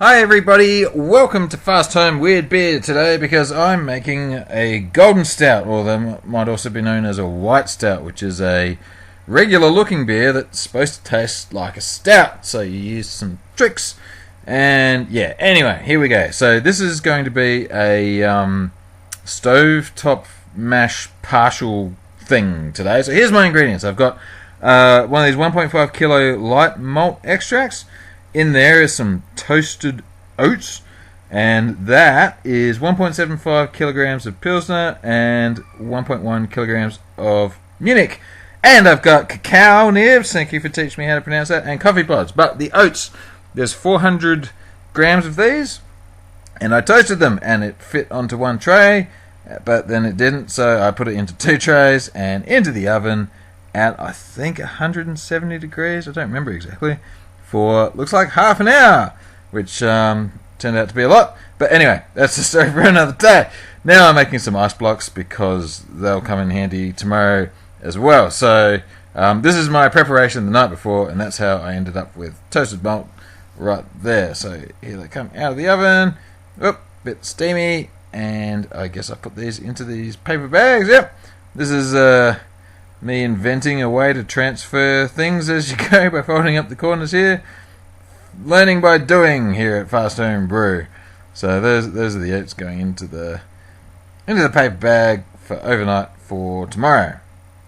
Hi everybody, welcome to Fast Home Weird Beer today because I'm making a golden stout, or that might also be known as a white stout, which is a regular looking beer that's supposed to taste like a stout. So you use some tricks and yeah, anyway, here we go. So this is going to be a stovetop mash partial thing today. So here's my ingredients. I've got one of these 1.5 kilo light malt extracts. In there is some toasted oats, and that is 1.75 kilograms of pilsner and 1.1 kilograms of munich. And I've got cacao nibs, thank you for teaching me how to pronounce that, and coffee pods. But the oats, there's 400 grams of these, and I toasted them, and it fit onto one tray, but then it didn't, so I put it into two trays and into the oven at, I think, 170 degrees, I don't remember exactly, for looks like half an hour, which turned out to be a lot. But anyway, that's the story for another day. Now I'm making some ice blocks because they'll come in handy tomorrow as well. So this is my preparation the night before, and that's how I ended up with toasted malt right there. So here they come out of the oven. Oop, bit steamy, and I guess I put these into these paper bags. Yep, this is me inventing a way to transfer things as you go by folding up the corners here. Learning by doing here at Fast Home Brew. So those are the oats going into the paper bag for overnight for tomorrow.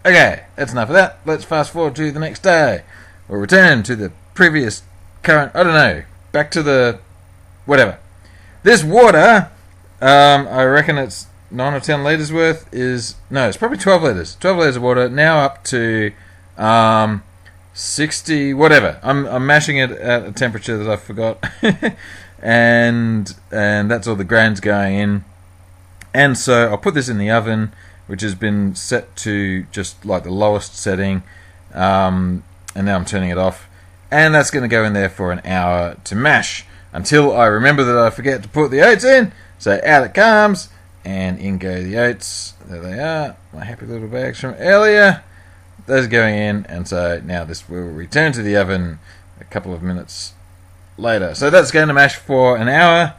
Okay, that's enough of that. Let's fast forward to the next day. Or return to the previous current, I don't know, back to the whatever. This water, I reckon it's 9 or 10 litres worth is, no, it's probably 12 litres. 12 litres of water, now up to 60, whatever. I'm mashing it at a temperature that I forgot. and that's all the grains going in. And so I'll put this in the oven, which has been set to just like the lowest setting. And now I'm turning it off. And that's going to go in there for an hour to mash, until I remember that I forget to put the oats in. So out it comes. And in go the oats. There they are. My happy little bags from earlier. Those are going in. And so now this will return to the oven a couple of minutes later. So that's going to mash for an hour.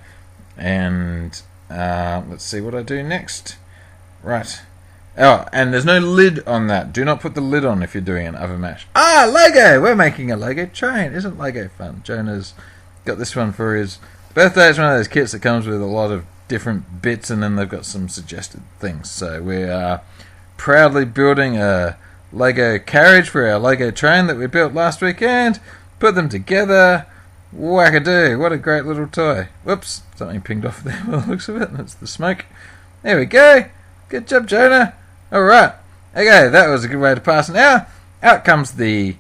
And let's see what I do next. Right. Oh, and there's no lid on that. Do not put the lid on if you're doing an oven mash. Ah, Lego! We're making a Lego train. Isn't Lego fun? Jonah's got this one for his birthday. It's one of those kits that comes with a lot of different bits, and then they've got some suggested things. So we are proudly building a Lego carriage for our Lego train that we built last weekend. Put them together. Wackadoo, what a great little toy. Whoops, something pinged off there by the looks of it. That's the smoke. There we go. Good job, Jonah. Alright. Okay, that was a good way to pass an hour. Out comes the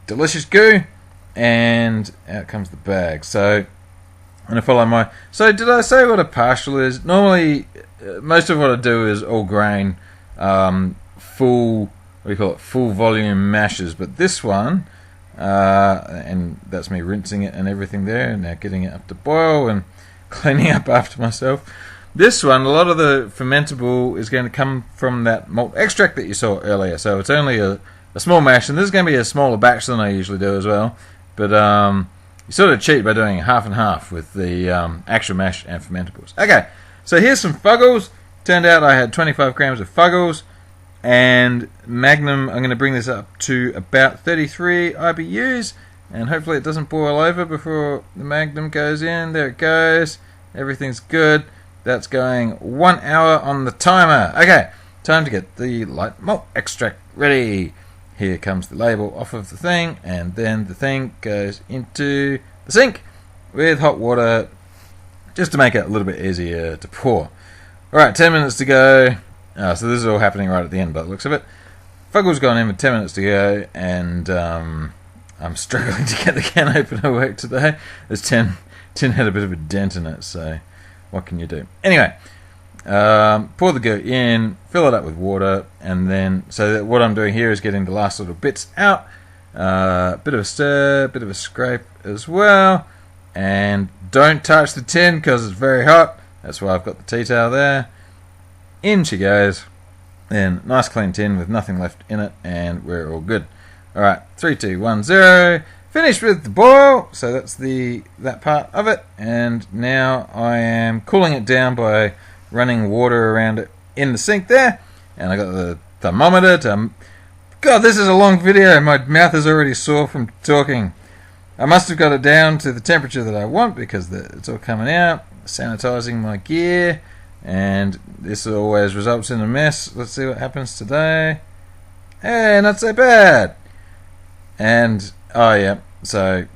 delicious goo, and out comes the bag. So I'm going to follow my... So did I say what a partial is? Normally, most of what I do is all grain, full, what do you call it, full volume mashes. But this one, and that's me rinsing it and everything there, and now getting it up to boil and cleaning up after myself. This one, a lot of the fermentable is going to come from that malt extract that you saw earlier. So it's only a small mash, and this is going to be a smaller batch than I usually do as well. But you sort of cheat by doing half and half with the actual mash and fermentables. Okay, so here's some Fuggles. Turned out I had 25 grams of Fuggles, and Magnum, I'm going to bring this up to about 33 IBUs, and hopefully it doesn't boil over before the Magnum goes in. There it goes. Everything's good. That's going 1 hour on the timer. Okay, time to get the light malt extract ready. Here comes the label off of the thing, and then the thing goes into the sink with hot water just to make it a little bit easier to pour. Alright, 10 minutes to go. So this is all happening right at the end by the looks of it. Fuggles gone in with 10 minutes to go, and I'm struggling to get the can opener to work today. This tin had a bit of a dent in it, so what can you do? Anyway, pour the goat in, fill it up with water, and then, so that what I'm doing here is getting the last little bits out. Bit of a stir, bit of a scrape as well, and don't touch the tin because it's very hot. That's why I've got the tea towel there. In she goes. Then nice clean tin with nothing left in it, and we're all good. Alright, 3, 2, 1, 0. finished with the boil, so that's that part of it, and now I am cooling it down by running water around it in the sink there, and I got the thermometer to... God, this is a long video. My mouth is already sore from talking. I must have got it down to the temperature that I want because it's all coming out. Sanitizing my gear, and this always results in a mess. Let's see what happens today. Hey, not so bad. And oh yeah, so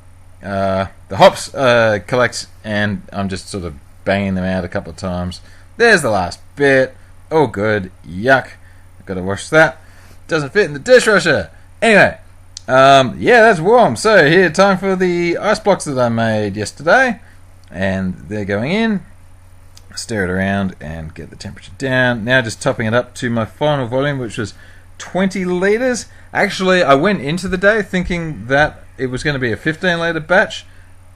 the hops collect, and I'm just sort of banging them out a couple of times. There's the last bit. Oh good. Yuck. I've got to wash that. Doesn't fit in the dishwasher. Anyway, yeah, that's warm. So here, time for the ice blocks that I made yesterday, and they're going in. Stir it around and get the temperature down. Now just topping it up to my final volume, which was 20 litres. Actually, I went into the day thinking that it was going to be a 15 litre batch,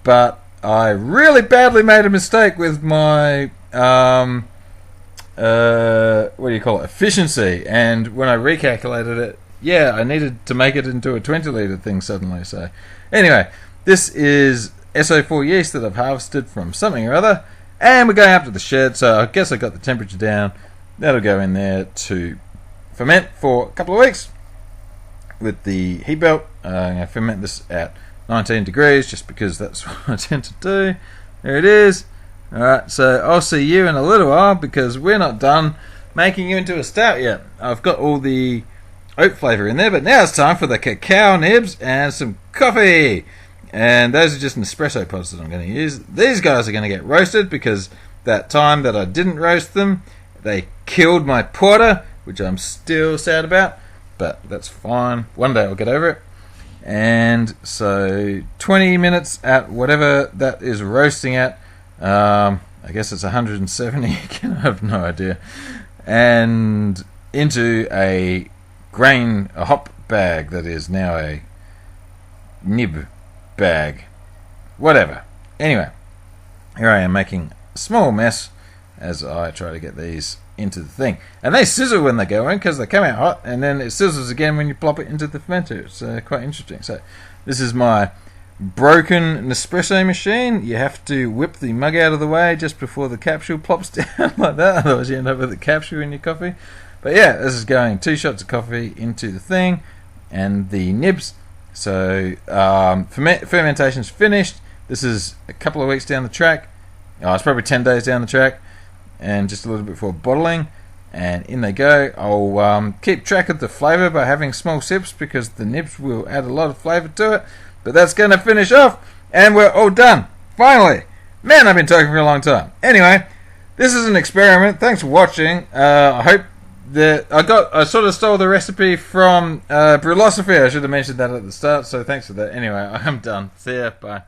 but I really badly made a mistake with my what do you call it, efficiency, and when I recalculated it, yeah, I needed to make it into a 20 litre thing suddenly. So anyway, this is SO4 yeast that I've harvested from something or other, and we're going up to the shed, so I guess I got the temperature down. That'll go in there to ferment for a couple of weeks with the heat belt. I'm going to ferment this at 19 degrees just because that's what I tend to do. There it is. Alright, so I'll see you in a little while because we're not done making you into a stout yet. I've got all the oat flavour in there, but now it's time for the cacao nibs and some coffee. And those are just Nespresso pods that I'm going to use. These guys are going to get roasted because that time that I didn't roast them, they killed my porter, which I'm still sad about, but that's fine. One day I'll get over it. And so 20 minutes at whatever that is roasting at. I guess it's 170. I have no idea. And into a hop bag that is now a nib bag. Whatever. Anyway, here I am making a small mess as I try to get these into the thing. And they sizzle when they go in because they come out hot, and then it sizzles again when you plop it into the fermenter. It's quite interesting. So this is my broken Nespresso machine. You have to whip the mug out of the way just before the capsule plops down like that, otherwise you end up with a capsule in your coffee. But yeah, this is going 2 shots of coffee into the thing and the nibs. So fermentation's finished. This is a couple of weeks down the track. Oh, it's probably 10 days down the track, and just a little bit before bottling, and in they go. I'll keep track of the flavour by having small sips because the nibs will add a lot of flavour to it. But that's going to finish off, and we're all done. Finally. Man, I've been talking for a long time. Anyway, this is an experiment. Thanks for watching. I hope that I sort of stole the recipe from Brewlosophy. I should have mentioned that at the start, so thanks for that. Anyway, I'm done. See ya. Bye.